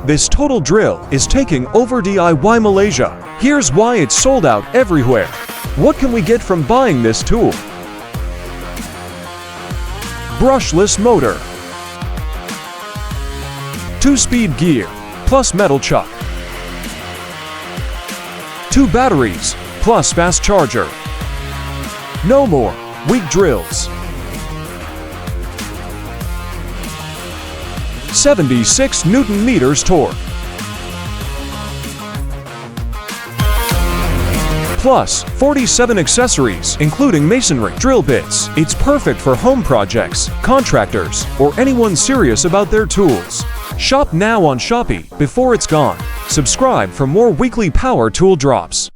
This total drill is taking over DIY Malaysia. Here's why it's sold out everywhere. What can we get from buying this tool? Brushless motor, 2-speed gear, plus metal chuck, 2 batteries, plus fast charger. No more weak drills. 76 Newton meters torque. Plus 47 accessories, including masonry, drill bits. It's perfect for home projects, contractors, or anyone serious about their tools. Shop now on Shopee before it's gone. Subscribe for more weekly power tool drops.